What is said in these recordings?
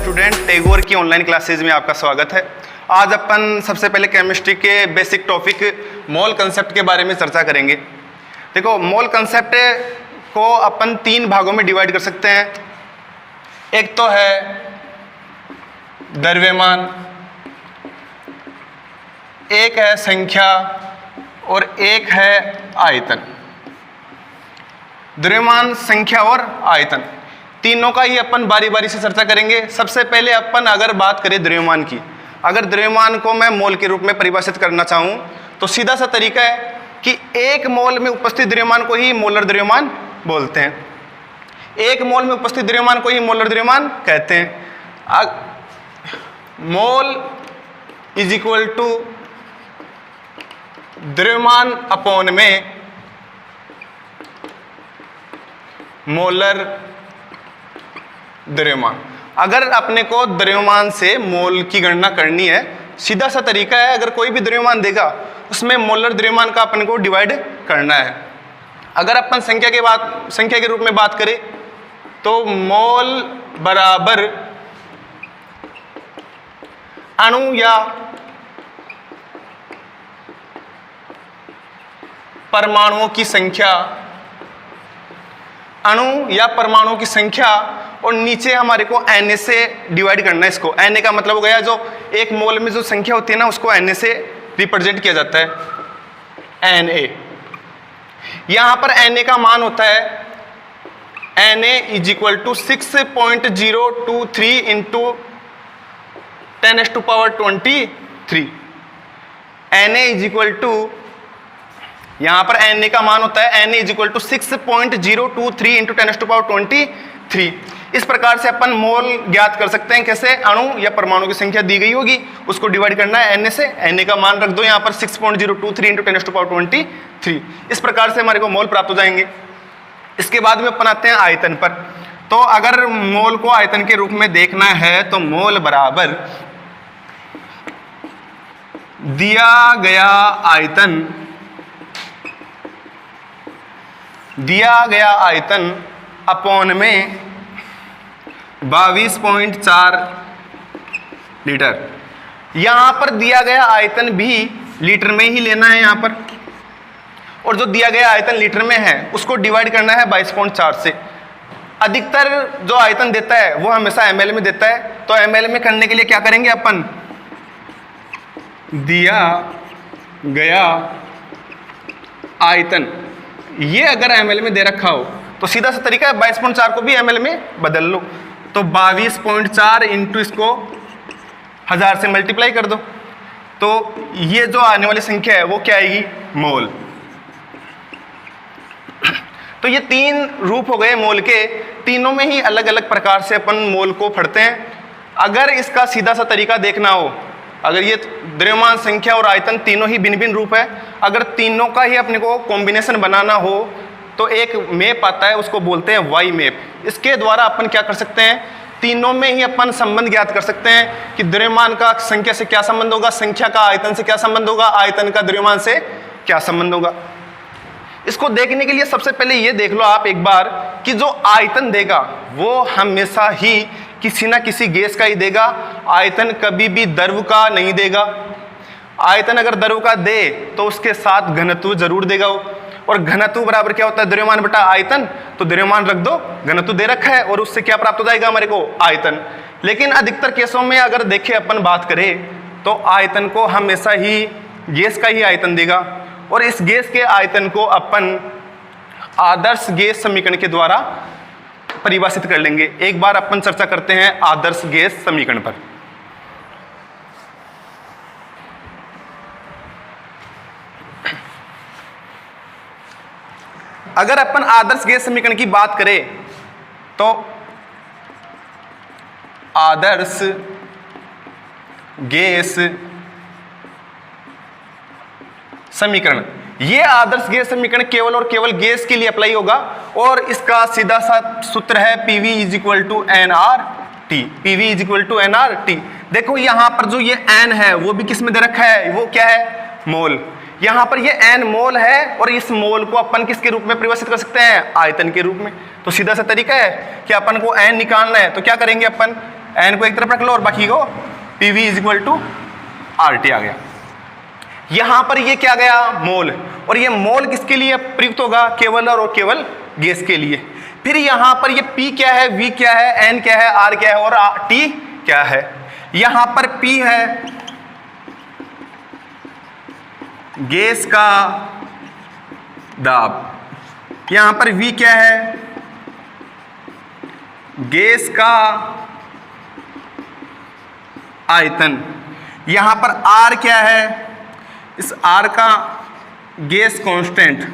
Student, Tagore की online classes में आपका स्वागत है। आज अपन सबसे पहले केमिस्ट्री के बेसिक टॉपिक मोल कंसेप्ट के बारे में चर्चा करेंगे। देखो, मोल कंसेप्ट को अपन तीन भागों में डिवाइड कर सकते हैं। एक तो है द्रव्यमान, एक है संख्या और एक है आयतन। द्रव्यमान, संख्या और आयतन, तीनों का ही अपन बारी बारी से चर्चा करेंगे। सबसे पहले अपन अगर बात करें द्रव्यमान की, अगर द्रव्यमान को मैं मोल के रूप में परिभाषित करना चाहूँ तो सीधा सा तरीका है कि एक मोल में उपस्थित द्रव्यमान को ही मोलर द्रव्यमान बोलते हैं। एक मोल में उपस्थित द्रव्यमान को ही मोलर द्रव्यमान कहते हैं। मोल इज इक्वल टू द्रव्यमान अपॉन में मोलर द्रव्यमान। अगर अपने को द्रव्यमान से मोल की गणना करनी है, सीधा सा तरीका है, अगर कोई भी द्रव्यमान देगा उसमें मोलर द्रव्यमान का अपन को डिवाइड करना है। अगर अपन संख्या के रूप में बात करें तो मोल बराबर अणु या परमाणुओं की संख्या, अणु या परमाणुओं की संख्या, और नीचे हमारे को Na से डिवाइड करना है इसको। Na का मतलब हो गया जो एक मोल में जो संख्या होती है ना, उसको Na से रिप्रेजेंट किया जाता है, Na। यहां पर Na का मान होता है Na is equal to 6.023 into 10⁻23। Na is equal to, यहां पर Na का मान होता है Na is equal to 6.023 into 10⁻23। इस प्रकार से अपन मोल ज्ञात कर सकते हैं। कैसे? अणु या परमाणु की संख्या दी गई होगी, उसको डिवाइड करना है Na से। Na का मान रख दो यहाँ पर 6.023 इंटू 10⁻23। इस प्रकार से हमारे को मोल प्राप्त हो जाएंगे। इसके बाद में अपन आते हैं आयतन पर। तो अगर मोल को आयतन के रूप में देखना है तो मोल बराबर दिया गया आयतन अपॉन में 22.4 लीटर। यहां पर दिया गया आयतन भी लीटर में ही लेना है यहाँ पर, और जो दिया गया आयतन लीटर में है उसको डिवाइड करना है 22.4 से। अधिकतर जो आयतन देता है वो हमेशा ml में देता है, तो ml में करने के लिए क्या करेंगे अपन, दिया गया आयतन, ये अगर ml में दे रखा हो तो सीधा सा तरीका है 22.4 को भी ml में बदल लो। तो 22.4 इंटू इसको 1000 से मल्टीप्लाई कर दो, तो ये जो आने वाली संख्या है वो क्या आएगी, मोल। तो ये तीन रूप हो गए मोल के। तीनों में ही अलग अलग प्रकार से अपन मोल को पढ़ते हैं। अगर इसका सीधा सा तरीका देखना हो, अगर ये द्रव्यमान, संख्या और आयतन तीनों ही भिन्न भिन्न रूप है, अगर तीनों का ही अपने को कॉम्बिनेशन बनाना हो तो एक मैप आता है, उसको बोलते हैं वाई मैप। इसके द्वारा अपन क्या कर सकते हैं, तीनों में ही अपन संबंध ज्ञात कर सकते हैं कि द्रव्यमान का संख्या से क्या संबंध होगा, संख्या का आयतन से क्या संबंध होगा, आयतन का द्रव्यमान से क्या संबंध होगा। इसको देखने के लिए सबसे पहले ये देख लो आप एक बार कि जो आयतन देगा वो हमेशा ही किसी ना किसी गैस का ही देगा। आयतन कभी भी द्रव का नहीं देगा। आयतन अगर द्रव का दे तो उसके साथ घनत्व जरूर देगा वो, और घनत्व बराबर क्या होता है, द्रव्यमान बटा आयतन। तो द्रव्यमान रख दो, घनत्व दे रखा है, और उससे क्या प्राप्त हो जाएगा हमारे को, आयतन। लेकिन अधिकतर केसों में अगर देखें अपन बात करें तो आयतन को हमेशा ही गैस का ही आयतन देगा, और इस गैस के आयतन को अपन आदर्श गैस समीकरण के द्वारा परिभाषित कर लेंगे। एक बार अपन चर्चा करते हैं आदर्श गैस समीकरण पर। अगर अपन आदर्श गैस समीकरण की बात करें तो आदर्श गैस समीकरण, ये आदर्श गैस समीकरण केवल और केवल गैस के लिए अप्लाई होगा, और इसका सीधा सा सूत्र है PV is equal to nRT। PV is equal to nRT। देखो यहां पर जो ये n है वो भी किस में दे रखा है, वो क्या है, मोल। यहाँ पर ये n मोल है और इस मोल को अपन किसके रूप में परिभाषित कर सकते हैं, आयतन के रूप में। तो सीधा सा तरीका है कि अपन को n निकालना है तो क्या करेंगे, अपन एन को एक तरफ रख लो और बाकी को PV is equal to RT आ गया। यहां पर ये क्या गया, मोल, और ये मोल किसके लिए प्रयुक्त होगा, केवल और केवल गैस के लिए। फिर यहां पर ये P क्या है, V क्या है, N क्या है, R क्या है और T क्या है। यहां पर P है गैस का दाब, यहां पर V क्या है, गैस का आयतन, यहां पर R क्या है, इस R का गैस कांस्टेंट,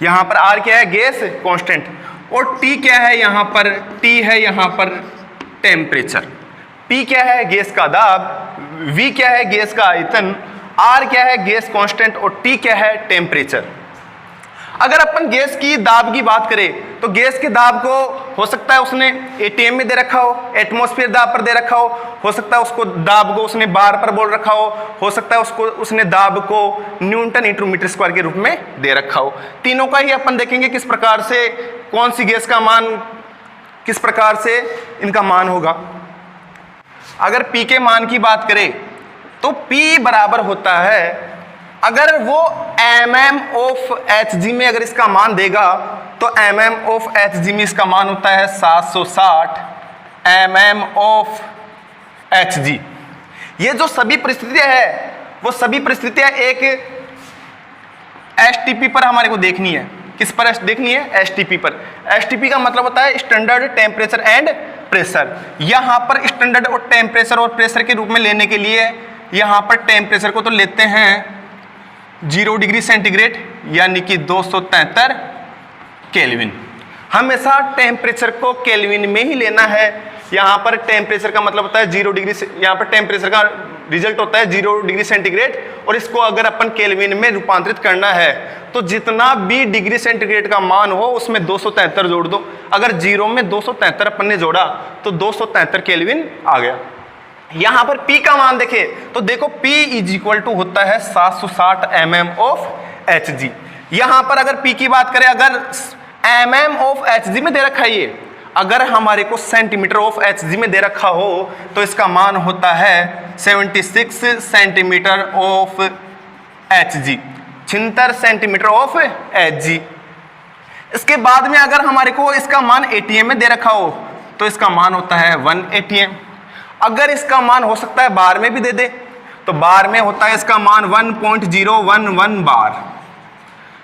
यहां पर R क्या है, गैस कांस्टेंट, और T क्या है, यहां पर T है यहां पर टेम्परेचर। P क्या है, गैस का दाब, V क्या है, गैस का आयतन, R क्या है, गैस कांस्टेंट, और T क्या है, टेम्परेचर। अगर अपन गैस की दाब की बात करें तो गैस के दाब को हो सकता है उसने एटीएम में दे रखा हो, एटमॉस्फेयर दाब पर दे रखा हो सकता है उसको दाब को उसने बार पर बोल रखा हो सकता है उसको उसने दाब को न्यूटन इंटू मीटर स्क्वायर के रूप में दे रखा हो। तीनों का ही अपन देखेंगे किस प्रकार से कौन सी गैस का मान किस प्रकार से इनका मान होगा। अगर P के मान की बात करें तो P बराबर होता है, अगर वो mm ऑफ Hg में अगर इसका मान देगा तो mm ऑफ Hg में इसका मान होता है 760 mm ऑफ Hg। ये जो सभी परिस्थितियां है वो सभी परिस्थितियां एक STP पर हमारे को देखनी है। किस पर देखनी है, STP पर। STP का मतलब होता है स्टैंडर्ड टेम्परेचर एंड प्रेशर। यहाँ पर स्टैंडर्ड और टेम्परेचर और प्रेशर के रूप में लेने के लिए यहाँ पर टेम्परेचर को तो लेते हैं 0 डिग्री सेंटीग्रेड यानी कि 273 केल्विन। हमेशा टेम्परेचर को केल्विन में ही लेना है। यहाँ पर टेम्परेचर का मतलब होता है 0 डिग्री, यहाँ पर टेम्परेचर का रिजल्ट होता है 0 डिग्री सेंटीग्रेड, और इसको अगर अपन केल्विन में रूपांतरित करना है तो जितना भी डिग्री सेंटीग्रेड का मान हो उसमें 273 जोड़ दो। अगर 0 में 273 अपन ने जोड़ा तो 273 केल्विन आ गया। यहां पर P का मान देखे तो देखो P इज इक्वल टू होता है 760 mm ऑफ Hg। यहां पर अगर P की बात करें, अगर mm ऑफ Hg में दे रखा है ये, अगर हमारे को सेंटीमीटर ऑफ Hg में दे रखा हो तो इसका मान होता है 76 centimetre of Hg, 76 centimetre of Hg। इसके बाद में अगर हमारे को इसका मान ATM में दे रखा हो तो इसका मान होता है 1 ATM। अगर इसका मान हो सकता है बार में भी दे दे तो बार में होता है इसका मान 1.011 बार,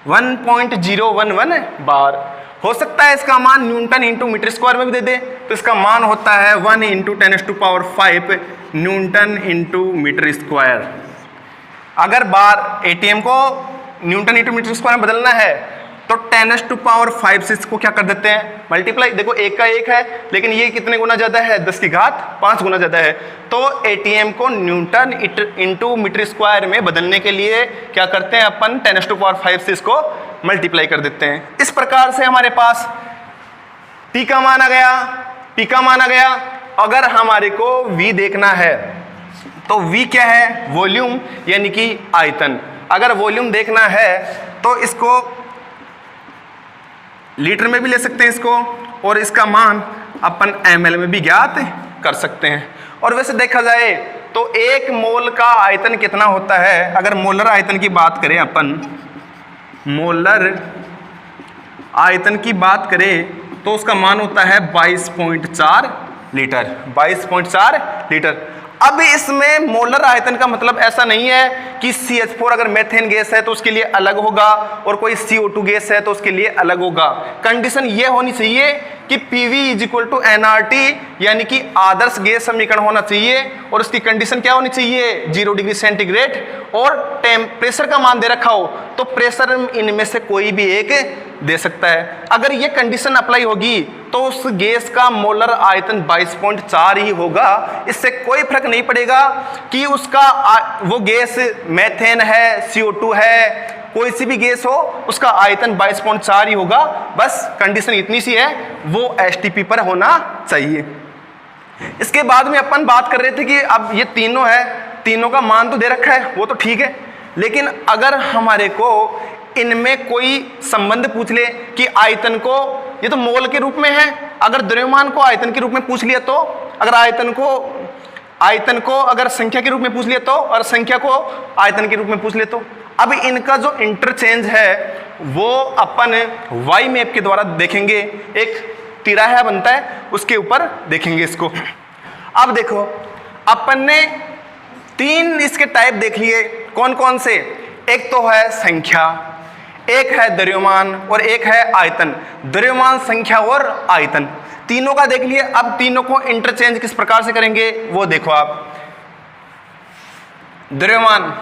1.011 बार। हो सकता है इसका मान न्यूटन इंटू मीटर स्क्वायर में भी दे दे तो इसका मान होता है 1 into 10⁵ newton into metre square. अगर बार एटीएम को न्यूटन इंटू मीटर स्क्वायर में बदलना है तो 10⁵ से इसको क्या कर देते हैं, मल्टीप्लाई। देखो एक का एक है लेकिन ये कितने गुना ज्यादा है, 10⁵ गुना ज्यादा है। तो एटीएम को न्यूटन इंटू मीटर स्क्वायर में बदलने के लिए क्या करते हैं अपन, 10⁵ से इसको मल्टीप्लाई कर देते हैं। इस प्रकार से हमारे पास P का मान आ गया, P का मान आ गया। अगर हमारे को V देखना है तो V क्या है, वॉल्यूम यानी कि आयतन। अगर वॉल्यूम देखना है तो इसको लीटर में भी ले सकते हैं इसको, और इसका मान अपन ml में भी ज्ञात कर सकते हैं। और वैसे देखा जाए तो एक मोल का आयतन कितना होता है, अगर मोलर आयतन की बात करें अपन, मोलर आयतन की बात करें तो उसका मान होता है 22.4 लीटर, 22.4 लीटर। अब इसमें मोलर आयतन का मतलब ऐसा नहीं है कि CH4 अगर मेथेन गैस है तो उसके लिए अलग होगा और कोई CO2 गैस है तो उसके लिए अलग होगा। कंडीशन ये होनी चाहिए कि PV is equal to NRT यानी कि आदर्श गैस समीकरण होना चाहिए, और उसकी कंडीशन क्या होनी चाहिए, 0 डिग्री सेंटीग्रेड, और टेम्परेचर का मान दे रखा हो तो प्रेशर इनमें से कोई भी एक दे सकता है। अगर ये कंडीशन अप्लाई होगी तो उस गैस का मोलर आयतन 22.4 ही होगा। इससे कोई फर्क नहीं पड़ेगा कि उसका वो गैस मेथेन है, CO2 है, कोई सी भी गैस हो, उसका आयतन 22.4 ही होगा। बस कंडीशन इतनी सी है, वो STP पर होना चाहिए। इसके बाद में अपन बात कर रहे थे कि अब ये तीनों है, तीनों का मान तो दे रखा है, वो तो ठीक है, लेकिन अगर हमारे को इनमें कोई संबंध पूछ ले कि आयतन को ये तो मोल के रूप में है। अगर द्रव्यमान को आयतन के रूप में पूछ लिया तो, अगर आयतन को अगर संख्या के रूप में पूछ लिया तो, और संख्या को आयतन के रूप में पूछ लिया तो। अब इनका जो इंटरचेंज है वो अपन वाई मैप के द्वारा देखेंगे। एक तिराहा बनता है, उसके ऊपर देखेंगे इसको। अब देखो, अपन ने 3 इसके टाइप देख लिए। कौन कौन से? एक तो है संख्या, एक है द्रव्यमान और एक है आयतन। द्रव्यमान, संख्या और आयतन, तीनों का देख लिए। अब तीनों को इंटरचेंज किस प्रकार से करेंगे वो देखो आप। द्रव्यमान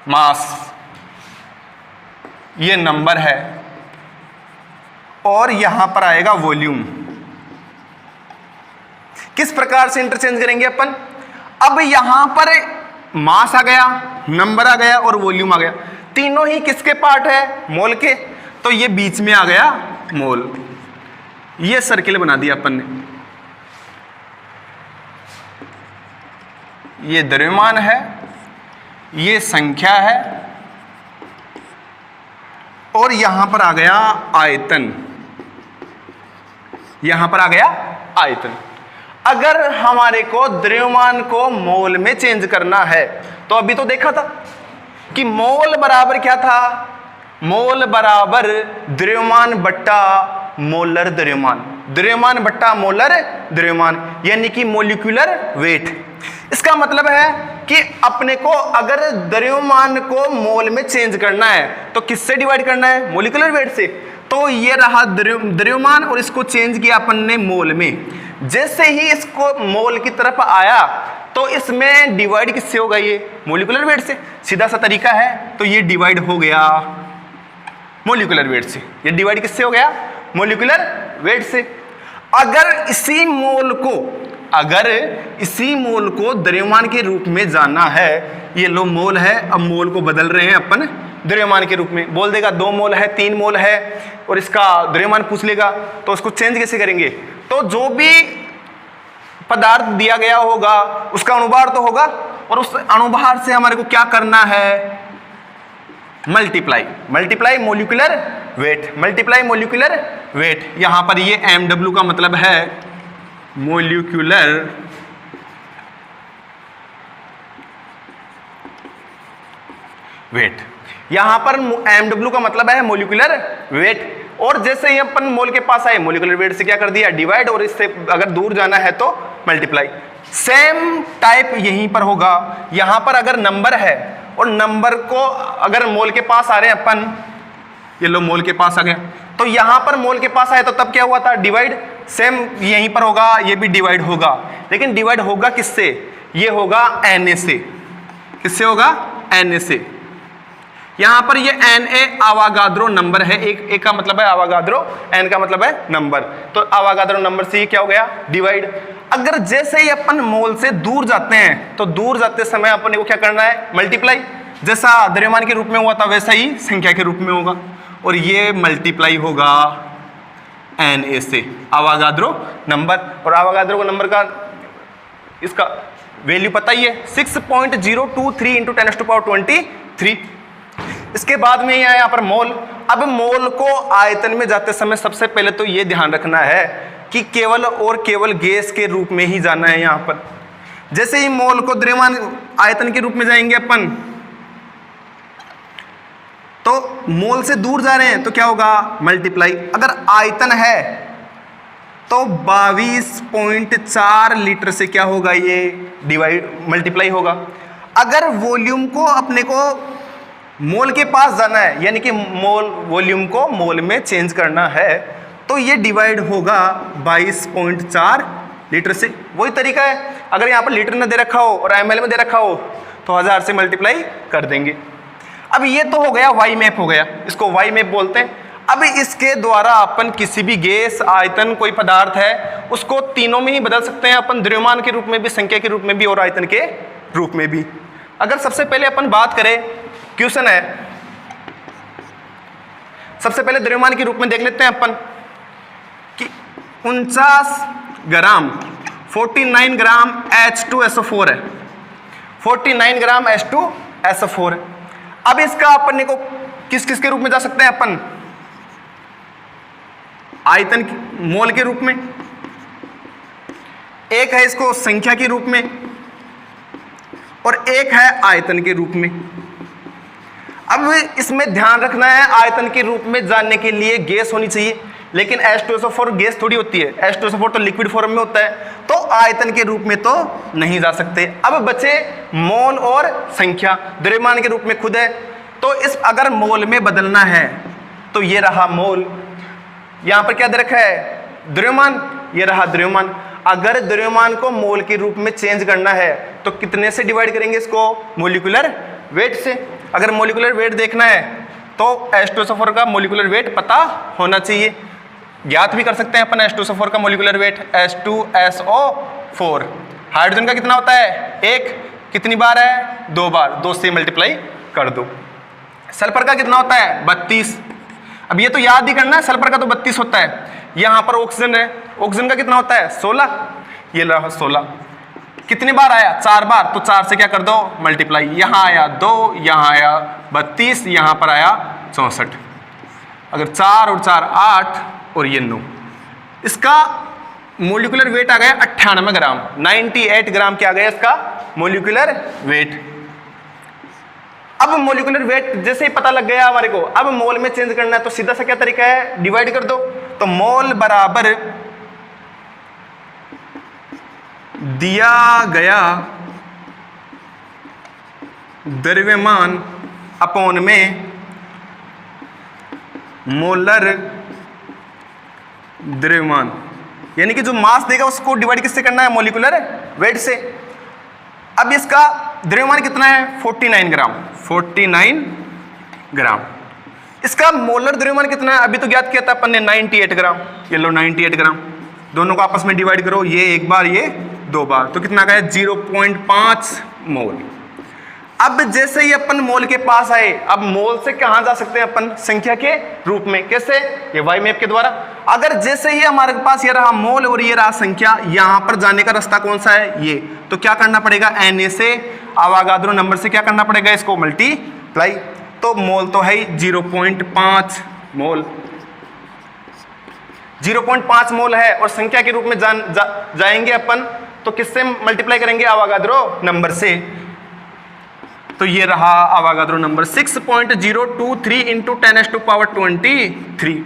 मास, ये नंबर है, और यहां पर आएगा वॉल्यूम। किस प्रकार से इंटरचेंज करेंगे अपन? अब यहां पर मास आ गया, नंबर आ गया और वॉल्यूम आ गया। तीनों ही किसके पार्ट है? मोल के। तो ये बीच में आ गया मोल। ये सर्किल बना दिया अपन ने। ये द्रव्यमान है, ये संख्या है, और यहां पर आ गया आयतन। यहां पर आ गया आयतन। अगर हमारे को द्रव्यमान को मोल में चेंज करना है तो अभी तो देखा था कि मोल बराबर क्या था? मोल बराबर द्रव्यमान बट्टा मोलर द्रव्यमान, द्रव्यमान बट्टा मोलर द्रव्यमान, यानी कि मोलिकुलर वेट। इसका मतलब है कि अपने को अगर द्रव्यमान को मोल में चेंज करना है तो किससे डिवाइड करना है? मोलिकुलर वेट से। तो ये रहा द्रव्यमान, और इसको चेंज किया अपन ने मोल में। जैसे ही इसको मोल की तरफ आया तो इसमें डिवाइड किससे होगा? ये मोलिकुलर वेट से। सीधा सा तरीका है, तो ये डिवाइड हो गया मोलिकुलर वेट से। ये डिवाइड किससे हो गया? मोलिकुलर वेट से। अगर इसी मोल को द्रव्यमान के रूप में जाना है, ये लो मोल है, अब मोल को बदल रहे हैं अपन द्रव्यमान के रूप में। बोल देगा 2 मोल है, 3 मोल है, और इसका द्रव्यमान पूछ लेगा, तो उसको चेंज कैसे करेंगे? तो जो भी पदार्थ दिया गया होगा उसका अनुभार तो होगा, और उस अनुभार से हमारे को क्या करना है? Multiply molecular weight, multiply molecular weight. यहां पर ये MW का मतलब है मोलिकुलर वेट। यहां पर MW का मतलब है मोलिकुलर वेट। और जैसे ही अपन मोल के पास आए, मोलिकुलर वेट से क्या कर दिया? डिवाइड, और इससे अगर दूर जाना है तो मल्टीप्लाई। सेम टाइप यहीं पर होगा। यहां पर अगर नंबर है और नंबर को अगर मोल के पास आ रहे हैं अपन, ये लो मोल के पास आ गया, तो यहां पर मोल के पास आए तो तब क्या हुआ था? डिवाइड। सेम यहीं पर होगा, ये भी डिवाइड होगा, लेकिन डिवाइड होगा किससे? ये होगा Na से। किससे होगा? Na से। यहां पर ये Na आवागाद्रो नंबर है। एक का मतलब है आवागाद्रो, N का मतलब है नंबर, तो आवागाद्रो नंबर से ये क्या हो गया? डिवाइड। अगर जैसे ही अपन मोल से दूर जाते हैं तो दूर जाते समय अपन को क्या करना है? मल्टीप्लाई। जैसा द्रव्यमान के रूप में हुआ था वैसा ही संख्या के रूप में होगा, और ये मल्टीप्लाई होगा Na से, आवागाद्रो नंबर। और आवागाद्रो को नंबर का इसका वैल्यू पता ही है, 6.023 × 10⁻23। इसके बाद में यहाँ पर मोल। अब मोल को आयतन में जाते समय सबसे पहले तो ये ध्यान रखना है कि केवल और केवल गैस के रूप में ही जाना है। यहाँ पर जैसे ही मोल को द्रव्यमान आयतन के रूप में जाएंगे अपन, तो मोल से दूर जा रहे हैं तो क्या होगा? मल्टीप्लाई। अगर आयतन है तो 22.4 लीटर से क्या होगा? ये डिवाइड, मल्टीप्लाई होगा। अगर वॉल्यूम को अपने को मोल के पास जाना है, यानी कि वॉल्यूम को मोल में चेंज करना है, तो ये डिवाइड होगा 22.4 लीटर से। वही तरीका है, अगर यहाँ पर लीटर में दे रखा हो और ml में दे रखा हो तो 1000 से मल्टीप्लाई कर देंगे। अब ये तो हो गया वाई मैप हो गया, इसको वाई मैप बोलते हैं। अब इसके द्वारा अपन किसी भी गैस, आयतन, कोई पदार्थ है उसको तीनों में ही बदल सकते हैं अपन, द्रव्यमान के रूप में भी, संख्या के रूप में भी और आयतन के रूप में भी। अगर सबसे पहले अपन बात करें, क्वेश्चन है, सबसे पहले द्रव्यमान के रूप में देख लेते हैं अपन कि 49 ग्राम 49 ग्राम H2SO4 है, 49 ग्राम H2SO4 है। अब इसका अपन को किस किस के रूप में जा सकते हैं अपन? आयतन मोल के रूप में, एक है इसको संख्या के रूप में, और एक है आयतन के रूप में। अब इसमें ध्यान रखना है, आयतन के रूप में जानने के लिए गैस होनी चाहिए, लेकिन H2SO4 गैस थोड़ी होती है, H2SO4 तो लिक्विड फॉर्म में होता है, तो आयतन के रूप में तो नहीं जा सकते। अब बचे मोल और संख्या, द्रव्यमान के रूप में खुद है, तो इस अगर मोल में बदलना है तो ये रहा मोल, यहां पर क्या दे रखा है द्रव्यमान, ये रहा द्रव्यमान। अगर द्रव्यमान को मोल के रूप में चेंज करना है तो कितने से डिवाइड करेंगे इसको, मोलिकुलर वेट से। अगर मोलिकुलर वेट देखना है तो H2SO4 का मोलिकुलर वेट पता होना चाहिए, ज्ञात भी कर सकते हैं अपन H2SO4 का मोलिकुलर वेट H2SO4। हाइड्रोजन का कितना होता है, एक, कितनी बार है, 2 बार, 2 से मल्टीप्लाई कर दो। सल्फर का कितना होता है, 32। अब ये तो याद ही करना है, सल्फर का तो 32 होता है। यहां पर ऑक्सीजन है, ऑक्सीजन का कितना होता है, 16, ये रहा 16। कितनी बार आया, 4 बार, तो 4 से क्या कर दो मल्टीप्लाई, यहां आया 2, यहां आया 32, यहां पर आया 64। अगर 4 और 4 8 और ये 9, इसका मोलिकुलर वेट आ गया 98 ग्राम, 98 ग्राम क्या आ गया इसका मोलिकुलर वेट। अब मोलिकुलर वेट जैसे ही पता लग गया हमारे को, अब मोल में चेंज करना है तो सीधा सा क्या तरीका है, डिवाइड कर दो। तो मोल बराबर दिया गया द्रव्यमान अपॉन में मोलर द्रव्यमान, यानी कि जो मास देगा उसको डिवाइड किससे करना है, मोलिकुलर वेट से। अब इसका द्रव्यमान कितना है, 49 ग्राम, 49 ग्राम। इसका मोलर द्रव्यमान कितना है, अभी तो ज्ञात किया था अपन ने 98 ग्राम, ये लो 98 ग्राम। दोनों को आपस में डिवाइड करो, ये एक बार, ये 2 बार, तो कितना गया 0.5 मोल। अब जैसे ही अपन मोल के पास आए, अब मोल से कहां जा सकते हैं अपन, संख्या के रूप में, कैसे, ये वाई मैप के द्वारा। अगर जैसे ही हमारे पास ये रहा मोल और ये रहा संख्या, यहां पर जाने का रास्ता कौन सा है, ये, तो क्या करना पड़ेगा, Na से आवागाद्रो नंबर से क्या करना पड़ेगा, इसको मल्टीप्लाई। तो मोल तो है 0.5 मोल, 0.5 मोल है, और संख्या के रूप में जाएंगे अपन तो किससे मल्टीप्लाई करेंगे, आवागाद्रो नंबर से। तो ये रहा आवागाद्रो नंबर 6.023 इंटू 10⁻23।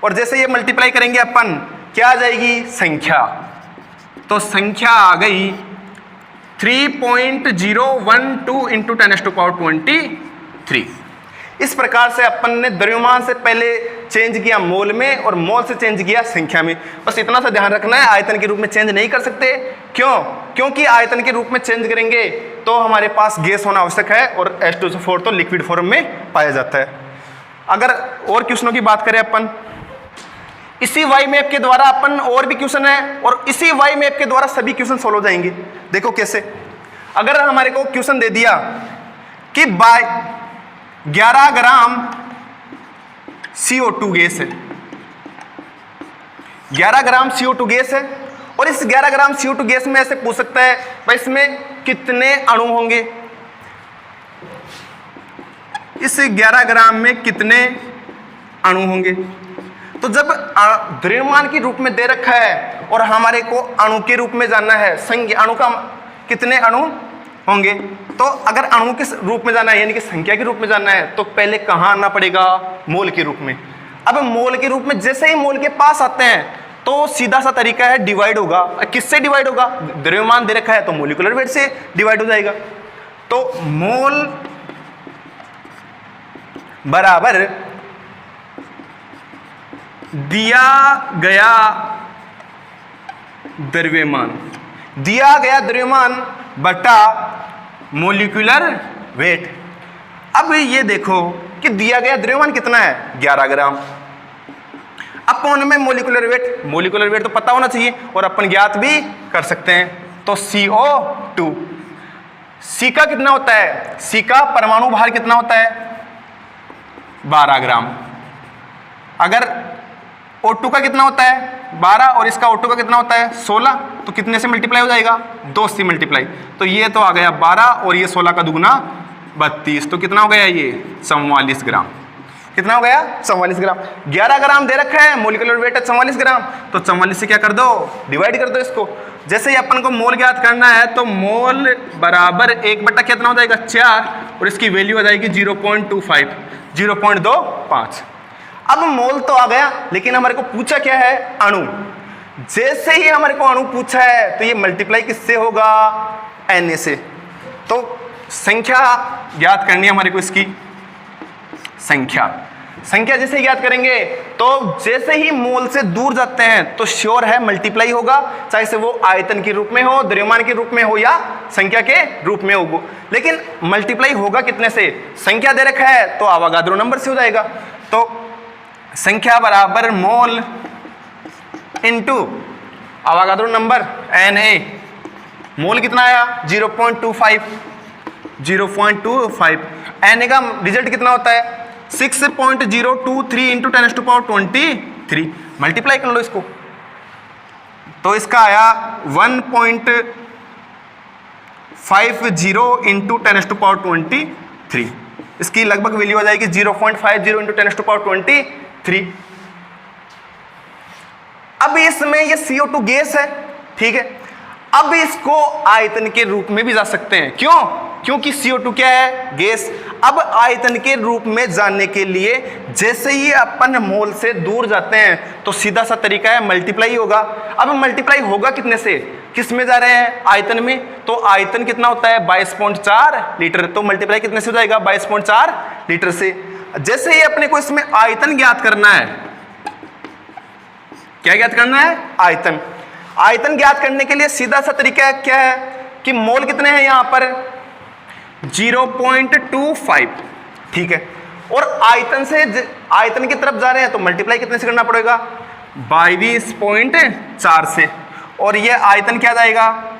और जैसे ये मल्टीप्लाई करेंगे अपन, क्या आ जाएगी संख्या, तो संख्या आ गई 3.012 इंटू 10⁻23। इस प्रकार से अपन ने द्रव्यमान से पहले चेंज किया मोल में, और मोल से चेंज किया संख्या में। बस इतना सा ध्यान रखना है, आयतन के रूप में चेंज नहीं कर सकते। क्यों, क्योंकि आयतन के रूप में चेंज करेंगे तो हमारे पास गैस होना आवश्यक है, और H2SO4 तो लिक्विड फॉर्म में पाया जाता है। अगर और क्वेश्चनों की बात करें अपन, इसी वाई मैप के द्वारा अपन और भी क्वेश्चन है, और इसी वाई मैप के द्वारा सभी क्वेश्चन सॉल्व हो जाएंगे। देखो कैसे, अगर हमारे को क्वेश्चन दे दिया कि 11 ग्राम CO2 गैस है, 11 ग्राम CO2 गैस है, और इस 11 ग्राम CO2 गैस में ऐसे पूछ सकता है भाई इसमें कितने अणु होंगे, इस 11 ग्राम में कितने अणु होंगे। तो जब द्रव्यमान के रूप में दे रखा है और हमारे को अणु के रूप में जानना है, संख्या अणु का कितने अणु होंगे, तो अगर अणु के रूप में जाना है यानी कि संख्या के रूप में जानना है, तो पहले कहां आना पड़ेगा, मोल के रूप में। अब मोल के रूप में जैसे ही मोल के पास आते हैं तो सीधा सा तरीका है, डिवाइड होगा। किससे डिवाइड होगा, द्रव्यमान दे रखा है तो मोलिकुलर वेट से डिवाइड हो जाएगा। तो मोल बराबर दिया गया द्रव्यमान, दिया गया द्रव्यमान बटा मोलिकुलर वेट। अब ये देखो कि दिया गया द्रव्यमान कितना है, 11 ग्राम, अपॉन में मोलिकुलर वेट। मोलिकुलर वेट तो पता होना चाहिए और अपन ज्ञात भी कर सकते हैं। तो CO2, C का कितना होता है, C का परमाणु भार कितना होता है, 12 ग्राम। अगर O2 का कितना होता है, 12, और इसका O2 का कितना होता है, 16, तो कितने से मल्टीप्लाई हो जाएगा, 2 से मल्टीप्लाई। तो ये तो आ गया 12, और ये 16 का दुगुना 32, तो कितना हो गया ये 44 ग्राम। कितना हो गया 44 ग्राम। 11 ग्राम दे रखा है, मोलिकुलर वेट है 44 ग्राम, तो 44 से क्या कर दो, डिवाइड कर दो इसको। जैसे ही अपन को मोल ज्ञात करना है तो मोल बराबर 1 बटा कितना हो जाएगा 4, और इसकी वैल्यू हो जाएगी 0.25, 0.25। अब मोल तो आ गया, लेकिन हमारे को पूछा क्या है, अणु। जैसे ही हमारे को अणु पूछा है तो ये मल्टीप्लाई किससे होगा, Na से। तो संख्या ज्ञात करनी है हमारे को, इसकी संख्या जैसे ज्ञात करेंगे तो जैसे ही मोल से दूर जाते हैं तो श्योर है मल्टीप्लाई होगा, चाहे से वो आयतन के रूप में हो, द्रव्यमान के रूप में हो या संख्या के रूप में हो। लेकिन मल्टीप्लाई होगा कितने से, संख्या दे रखा है तो आवागाद्रो नंबर से हो जाएगा। तो संख्या बराबर मोल इनटू आवागाद्रो नंबर Na। मोल कितना आया 0.25, 0.25। Na का रिजल्ट कितना होता है 6.023 इंटू 10⁻23। मल्टीप्लाई कर लो इसको, तो इसका आया 1.50 इंटू 10⁻23। इसकी लगभग वैल्यू आ जाएगी 0.50 इंटू 10⁻23। अब इसमें ये CO2 गैस है, ठीक है। अब इसको आयतन के रूप में भी जा सकते हैं, क्यों, क्योंकि CO2 क्या है, गैस। अब आयतन के रूप में जाने के लिए जैसे ही अपन मोल से दूर जाते हैं तो सीधा सा तरीका है मल्टीप्लाई होगा। अब मल्टीप्लाई होगा कितने से, किस में जा रहे हैं, आयतन में। तो आयतन कितना होता है 22.4 लीटर, तो मल्टीप्लाई कितने से हो जाएगा 22.4 लीटर से। जैसे ही अपने को इसमें आयतन ज्ञात करना है, क्या ज्ञात करना है, आयतन। आयतन ज्ञात करने के लिए सीधा सा तरीका क्या है कि मोल कितने हैं यहां पर 0.25, ठीक है। और आयतन से आयतन की तरफ जा रहे हैं तो मल्टीप्लाई कितने से करना पड़ेगा 22.4 से, और ये आयतन क्या जाएगा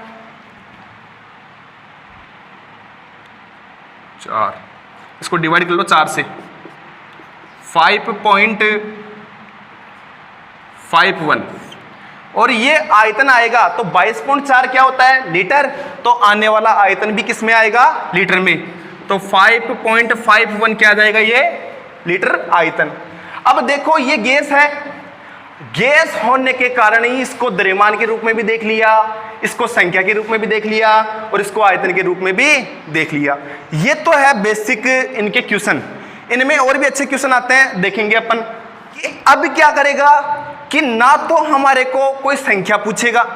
4, इसको डिवाइड कर लो 4 से 5.51, और ये आयतन आएगा तो 22.4 क्या होता है लीटर, तो आने वाला आयतन भी किस में आएगा, लीटर में। तो 5.51 क्या आ जाएगा ये लीटर आयतन। अब देखो ये गैस है, गैस होने के कारण ही इसको द्रव्यमान के रूप में भी देख लिया, इसको संख्या के रूप में भी देख लिया, और इसको आयतन के रूप में भी देख लिया। ये तो है बेसिक इनके क्वेश्चन। इनमें और भी अच्छे क्वेश्चन आते हैं, देखेंगे अपन कि अब क्या करेगा कि ना तो हमारे को कोई संख्या पूछेगा,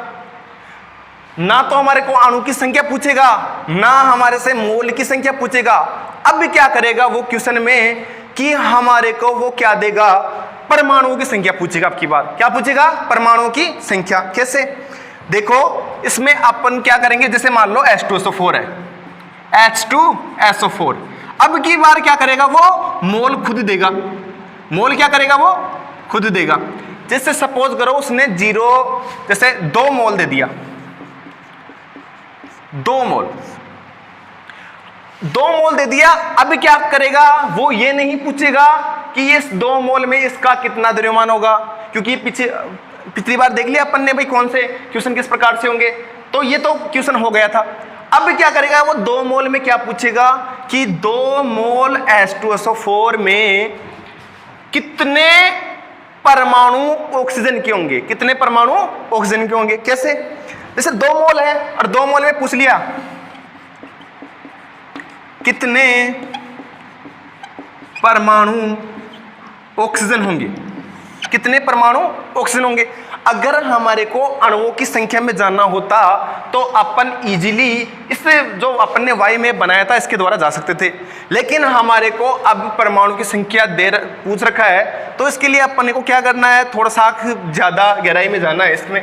ना तो हमारे को अणु की संख्या पूछेगा, ना हमारे से मोल की संख्या पूछेगा। अब क्या करेगा वो क्वेश्चन में कि हमारे को वो क्या देगा, परमाणुओं की संख्या पूछेगा। अब की बार क्या पूछेगा, परमाणुओं की संख्या। कैसे, देखो इसमें अपन क्या करेंगे, जैसे मान लो H2SO4 है, H2SO4। अब की बार क्या करेगा वो मोल खुद देगा, मोल क्या करेगा वो खुद देगा। जैसे सपोज करो उसने 2 मोल दे दिया, 2 मोल दे दिया। अब क्या करेगा वो ये नहीं पूछेगा कि ये 2 मोल में इसका कितना द्रव्यमान होगा, क्योंकि पिछली बार देख लिया अपन ने भाई कौन से क्वेश्चन किस प्रकार से होंगे, तो ये तो क्वेश्चन हो गया था। अब क्या करेगा वो 2 मोल में क्या पूछेगा कि 2 मोल H2SO4 में कितने परमाणु ऑक्सीजन के होंगे, कितने परमाणु ऑक्सीजन के होंगे। कैसे, जैसे 2 मोल है और 2 मोल में पूछ लिया कितने परमाणु ऑक्सीजन होंगे, कितने परमाणु ऑक्सीजन होंगे। अगर हमारे को अणुओं की संख्या में जानना होता तो अपन इजीली इस जो अपन ने वाई में बनाया था इसके द्वारा जा सकते थे, लेकिन हमारे को अब परमाणु की संख्या पूछ रखा है, तो इसके लिए अपन को क्या करना है, थोड़ा सा ज्यादा गहराई में जाना है इसमें।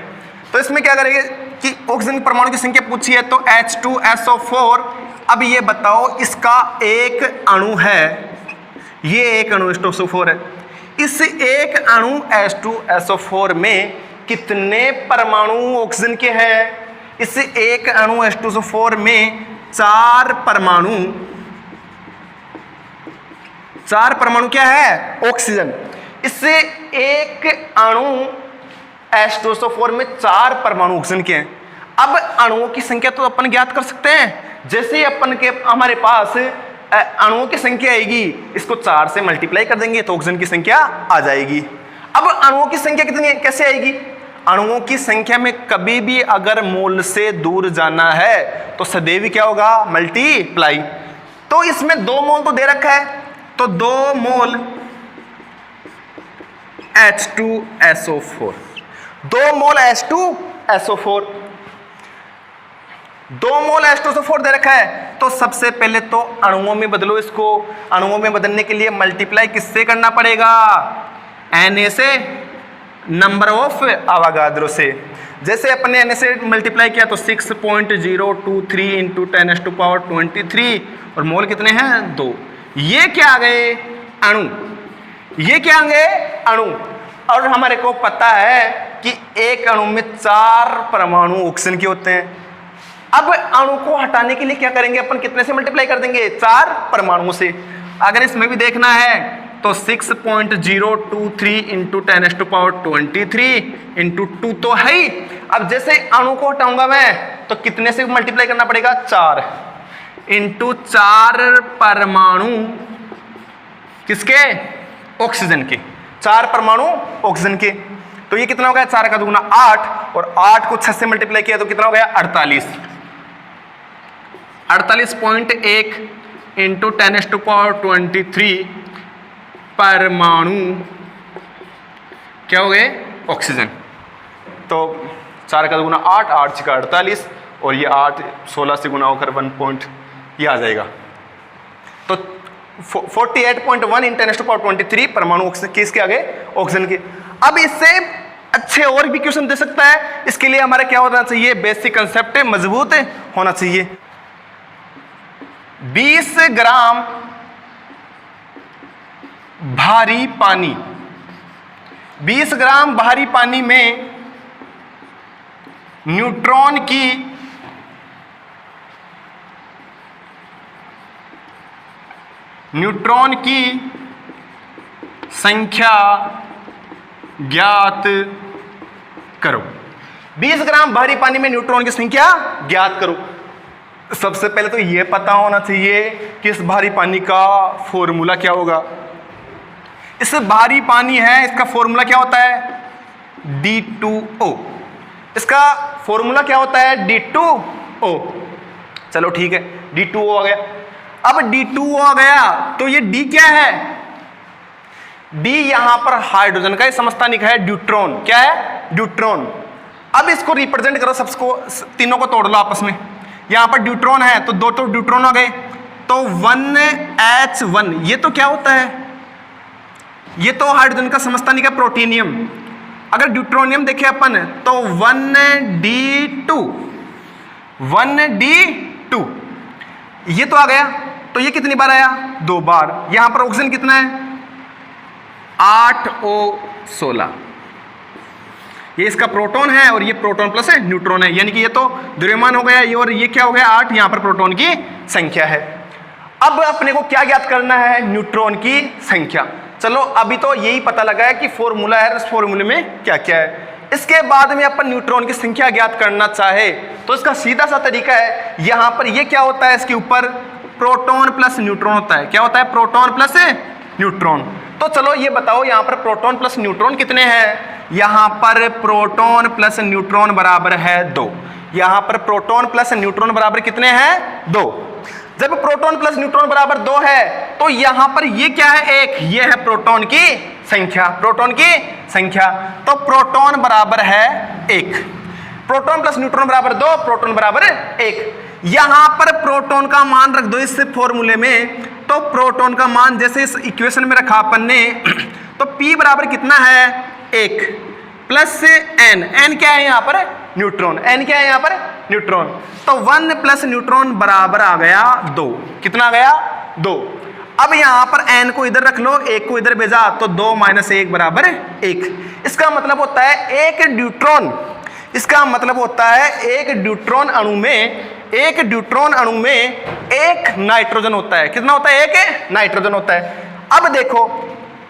तो इसमें क्या करेंगे कि ऑक्सीजन परमाणु की संख्या पूछी है तो H2SO4। अब ये बताओ इसका एक अणु है, ये एक अणु H2SO4 है, इस एक अणु H2SO4 में कितने परमाणु ऑक्सीजन के हैं। इस एक अणु H2SO4 में 4 परमाणु क्या है, ऑक्सीजन। इससे एक अणु H2SO4 में 4 परमाणु ऑक्सीजन के हैं। अब अणुओं की संख्या तो अपन ज्ञात कर सकते हैं, जैसे ही अपन के हमारे पास अणुओं की संख्या आएगी, इसको 4 से मल्टीप्लाई कर देंगे तो ऑक्सीजन की संख्या आ जाएगी। अब अणुओं की संख्या कितनी कैसे आएगी? अणुओं की संख्या में कभी भी अगर मोल से दूर जाना है तो सदैव क्या होगा? मल्टीप्लाई। तो इसमें 2 मोल तो दे रखा है, तो 2 मोल H2SO4, 2 मोल H2SO4, 2 मोल H2SO4 दे रखा है। तो सबसे पहले तो अणुओं में बदलो इसको। अणुओं में बदलने के लिए मल्टीप्लाई किससे करना पड़ेगा? Na से, नंबर ऑफ अवागाद्रो से। जैसे अपने Na से मल्टीप्लाई किया तो 6.023 इंटू 10⁻23 और मोल कितने हैं? 2। ये क्या आ गए? अणु। ये क्या आ गए? अणु। और हमारे को पता है कि एक अणु में 4 परमाणु ऑक्सीजन के होते हैं। अब अणु को हटाने के लिए क्या करेंगे अपन? कितने से मल्टीप्लाई कर देंगे? 4 परमाणुओं से। अगर इसमें भी देखना है तो 6.023 इंटू 10⁻23 इंटू 2 तो है ही। अब जैसे अणु को हटाऊंगा मैं तो कितने से मल्टीप्लाई करना पड़ेगा? 4 इंटू 4 परमाणु किसके? ऑक्सीजन के। 4 परमाणु ऑक्सीजन के। तो ये कितना हो गया? 4 का दुगुना 8 और 8 को 6 से मल्टीप्लाई किया तो कितना हो गया? 48। 48.1 इंटू 10⁻23 परमाणु क्या हो गए? ऑक्सीजन। तो 4 का दुगुना 8, 8 6 48 और ये 8 16 से गुना होकर 1 पॉइंट ये आ जाएगा। तो 48.1 इन 10⁻23 परमाणु किसके आ गए? ऑक्सीजन के। अब इससे अच्छे और भी क्वेश्चन दे सकता है। इसके लिए हमारा क्या होना चाहिए? बेसिक कंसेप्ट मजबूत होना चाहिए। 20 ग्राम भारी पानी, 20 ग्राम भारी पानी में न्यूट्रॉन की संख्या ज्ञात करो। 20 ग्राम भारी पानी में न्यूट्रॉन की संख्या ज्ञात करो। सबसे पहले तो यह पता होना चाहिए कि इस भारी पानी का फॉर्मूला क्या होगा। इस भारी पानी है, इसका फॉर्मूला क्या होता है? D2O। इसका फॉर्मूला क्या होता है? D2O। चलो ठीक है, D2O आ गया। अब D2O आ गया तो ये D क्या है? D यहां पर हाइड्रोजन का समस्थानिक है, ड्यूट्रॉन। क्या है? ड्यूट्रॉन। अब इसको रिप्रेजेंट करो, सबको तीनों को तोड़ लो आपस में। यहां पर ड्यूट्रॉन है तो 2 तो ड्यूट्रॉन आ गए, तो 1H1 ये तो क्या होता है? ये तो हाइड्रोजन का समस्थानिक है, प्रोटीनियम। अगर ड्यूट्रोनियम देखे अपन तो 1D2, 1D2 ये तो आ गया। तो ये कितनी बार आया? 2 बार। यहां पर ऑक्सीजन कितना है? 8O16। ये इसका प्रोटॉन है और ये प्रोटॉन प्लस है न्यूट्रॉन है, यानी कि ये तो द्रव्यमान हो गया ये, और ये क्या हो गया? 8। यहां पर प्रोटॉन की संख्या है। अब अपने को क्या ज्ञात करना है? न्यूट्रॉन की संख्या। चलो अभी तो यही पता लगा है कि फॉर्मूला है, इस फॉर्मूले में क्या क्या है। इसके बाद में अपन न्यूट्रॉन की संख्या ज्ञात करना चाहे तो इसका सीधा सा तरीका है, यहां पर ये क्या होता है? इसके ऊपर प्रोटॉन प्लस न्यूट्रॉन होता है। क्या होता है? Proton plus neutron. तो चलो ये बताओ यहां पर प्रोटॉन प्लस न्यूट्रॉन कितने हैं? यहां पर प्रोटॉन प्लस न्यूट्रॉन बराबर है 2। यहां पर प्रोटॉन प्लस न्यूट्रॉन बराबर कितने हैं? 2। जब प्रोटॉन प्लस न्यूट्रॉन बराबर 2 है तो यहां पर ये क्या है? 1। ये है प्रोटॉन की संख्या, प्रोटॉन की संख्या। तो प्रोटॉन बराबर है 1। प्रोटॉन प्लस न्यूट्रॉन बराबर 2, प्रोटॉन बराबर 1। यहां पर प्रोटॉन का मान रख दो इस फॉर्मूले में। तो प्रोटॉन का मान जैसे इस इक्वेशन में रखा अपन ने, तो P बराबर कितना है? 1 प्लस N। N क्या है यहां पर? न्यूट्रॉन। N क्या है यहां पर? न्यूट्रॉन। तो 1 प्लस न्यूट्रॉन बराबर आ गया 2। कितना आ गया? 2। अब यहां पर N को इधर रख लो, 1 को इधर भेजा तो 2 - 1 बराबर 1। इसका मतलब होता है एक ड्यूट्रॉन, इसका मतलब होता है एक ड्यूट्रॉन अणु में एक नाइट्रोजन होता है। कितना होता है? एक नाइट्रोजन होता है। अब देखो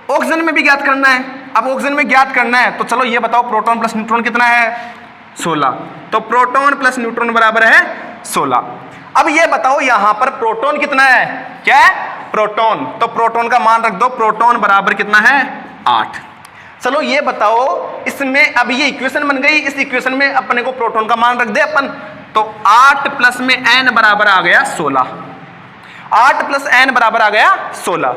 ऑक्सीजन में भी ज्ञात करना है। अब ऑक्सीजन में ज्ञात करना है तो चलो ये बताओ प्रोटॉन प्लस न्यूट्रॉन कितना है? 16। तो प्रोटॉन प्लस न्यूट्रॉन बराबर है 16। अब ये बताओ यहां पर प्रोटॉन कितना है, क्या है, प्रोटॉन। तो प्रोटॉन का मान रख दो, प्रोटॉन बराबर कितना है, 8। चलो ये बताओ इसमें, अब ये इक्वेशन बन गई, इस इक्वेशन में अपने को प्रोटॉन का मान रख दे अपन, तो 8 प्लस में n बराबर आ गया 16, 8 प्लस n बराबर आ गया 16।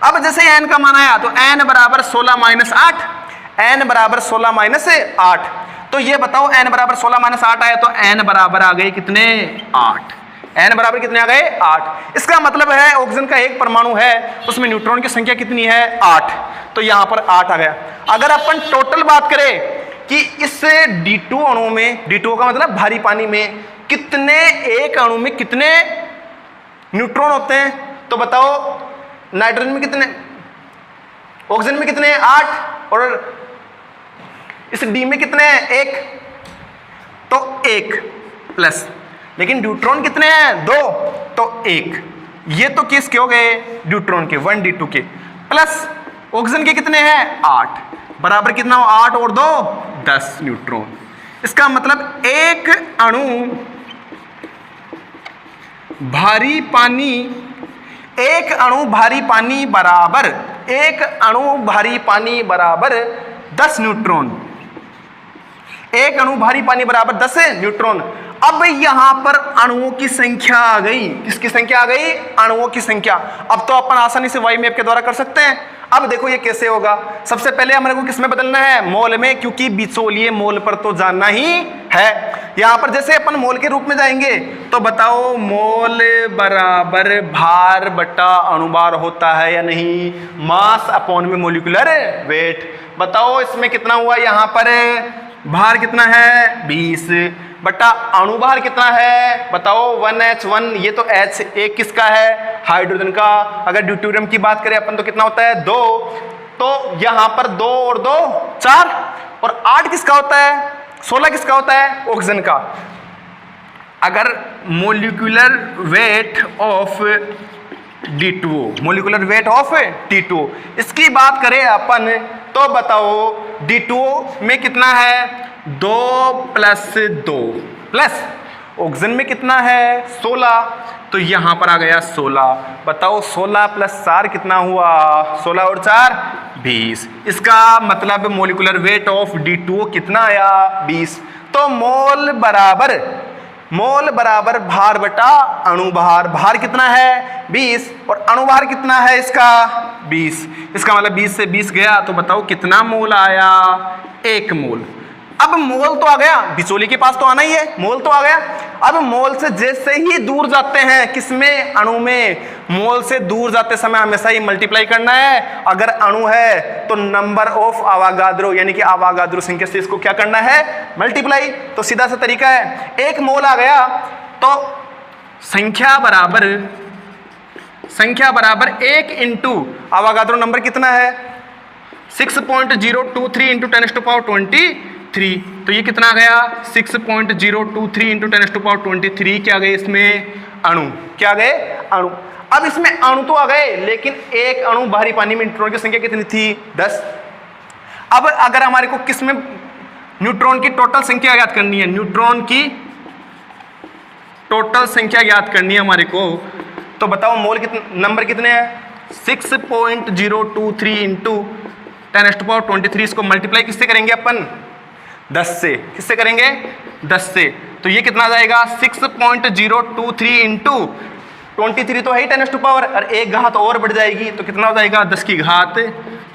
अब जैसे n का मान आया तो n बराबर 16 माइनस 8, n बराबर 16 माइनस 8। तो ये बताओ n बराबर 16 माइनस 8 आया तो n बराबर आ गए कितने, 8। n बराबर कितने आ गए, 8। इसका मतलब है ऑक्सीजन का एक परमाणु है, उसमें न्यूट्रॉन की संख्या कितनी है, 8। तो यहां पर 8 आ गया। अगर अपन टोटल बात करें कि इस D2 अणु में, D2 का मतलब भारी पानी में, कितने, एक अणु में कितने न्यूट्रॉन होते हैं, तो बताओ नाइट्रोजन में कितने, ऑक्सीजन में कितने, 8, और इस D में कितने हैं, 1, तो 1 प्लस, लेकिन न्यूट्रॉन कितने हैं, 2, तो 1। ये तो किसके हो गए, न्यूट्रॉन के, 1D2 के, प्लस ऑक्सीजन के कितने हैं, 8, बराबर कितना हो, 8 और 2 10 न्यूट्रॉन। इसका मतलब एक अणु भारी पानी, एक अणु भारी पानी बराबर, एक अणु भारी पानी बराबर 10 न्यूट्रॉन, एक अणु भारी पानी बराबर 10 न्यूट्रॉन। अब यहां पर अणुओं की संख्या आ गई, किसकी संख्या आ गई, अणुओं की संख्या। अब तो अपन आसानी से वाई मैप के द्वारा कर सकते हैं। अब देखो ये कैसे होगा, सबसे पहले हमारे को किसमें बदलना है, मोल में, क्योंकि बिचौलिए मोल पर तो जाना ही है। यहां पर जैसे अपन मोल के रूप में जाएंगे तो बताओ मोल बराबर भार बटा अणुभार होता है या नहीं, मास अपॉन में मोलिकुलर वेट। बताओ इसमें कितना हुआ, यहां पर भार कितना है 20 बटा अणुभार कितना है, बताओ 1H1, ये तो H एक किसका है, हाइड्रोजन का। अगर ड्यूटेरियम की बात करें अपन तो कितना होता है 2, तो यहां पर 2 और 2 4, और 8 किसका होता है, 16 किसका होता है, ऑक्सीजन का। अगर molecular weight of D2O, molecular weight of D2O, इसकी बात करें अपन तो बताओ D2O में कितना है, 2 प्लस 2, प्लस ऑक्सीजन में कितना है 16, तो यहां पर आ गया 16। बताओ 16 प्लस 4 कितना हुआ, 16 और 4 20। इसका मतलब मोलिकुलर वेट ऑफ D2O कितना आया 20। तो मोल बराबर भार बटा अणुभार, भार कितना है 20 और अणुभार कितना है इसका 20। इसका मतलब 20 से 20 गया तो बताओ कितना मोल आया, 1 मोल। अब मोल तो आ गया, बिचौली के पास तो आना ही है, मोल तो आ गया। अब मोल से जैसे ही दूर जाते हैं, किसमें, अणु में, मोल से दूर जाते समय हमेशा ही मल्टीप्लाई करना है। अगर अणु है तो नंबर ऑफ आवागाद्रो, यानी कि आवागाद्रो संख्या से इसको क्या करना है, मल्टीप्लाई। तो सीधा सा तरीका है, 1 मोल आ गया तो संख्या बराबर 1 इंटू आवागाद्रो नंबर कितना है 6.023 इंटू 10⁻23। तो ये कितना आ गया 6.023 इंटू 10⁻23 क्या गए इसमें, अणु, क्या गए, अणु। अब इसमें अणु तो आ गए, लेकिन एक अणु भारी पानी में न्यूट्रॉन की संख्या कितनी थी 10। अब अगर हमारे को किसमें न्यूट्रॉन की टोटल संख्या ज्ञात करनी है, न्यूट्रॉन की टोटल संख्या ज्ञात करनी है हमारे को, तो बताओ मोल नंबर कितने हैं 6.023 इंटू 10⁻23। इसको मल्टीप्लाई किससे करेंगे अपन 10 से, किससे करेंगे 10 से। तो ये कितना आ जाएगा 6.023 इंटू 23 तो है ही 10⁻, और एक घात और बढ़ जाएगी तो कितना हो जाएगा 10 की घात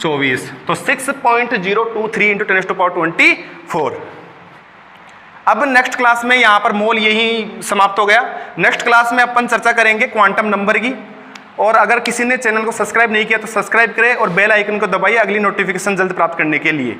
24। तो 6.023 इंटू 10⁻24। अब नेक्स्ट क्लास में यहाँ पर मोल यही समाप्त हो गया। नेक्स्ट क्लास में अपन चर्चा करेंगे क्वांटम नंबर की। और अगर किसी ने चैनल को सब्सक्राइब नहीं किया तो सब्सक्राइब करें और बेल आइकन को दबाइए अगली नोटिफिकेशन जल्द प्राप्त करने के लिए।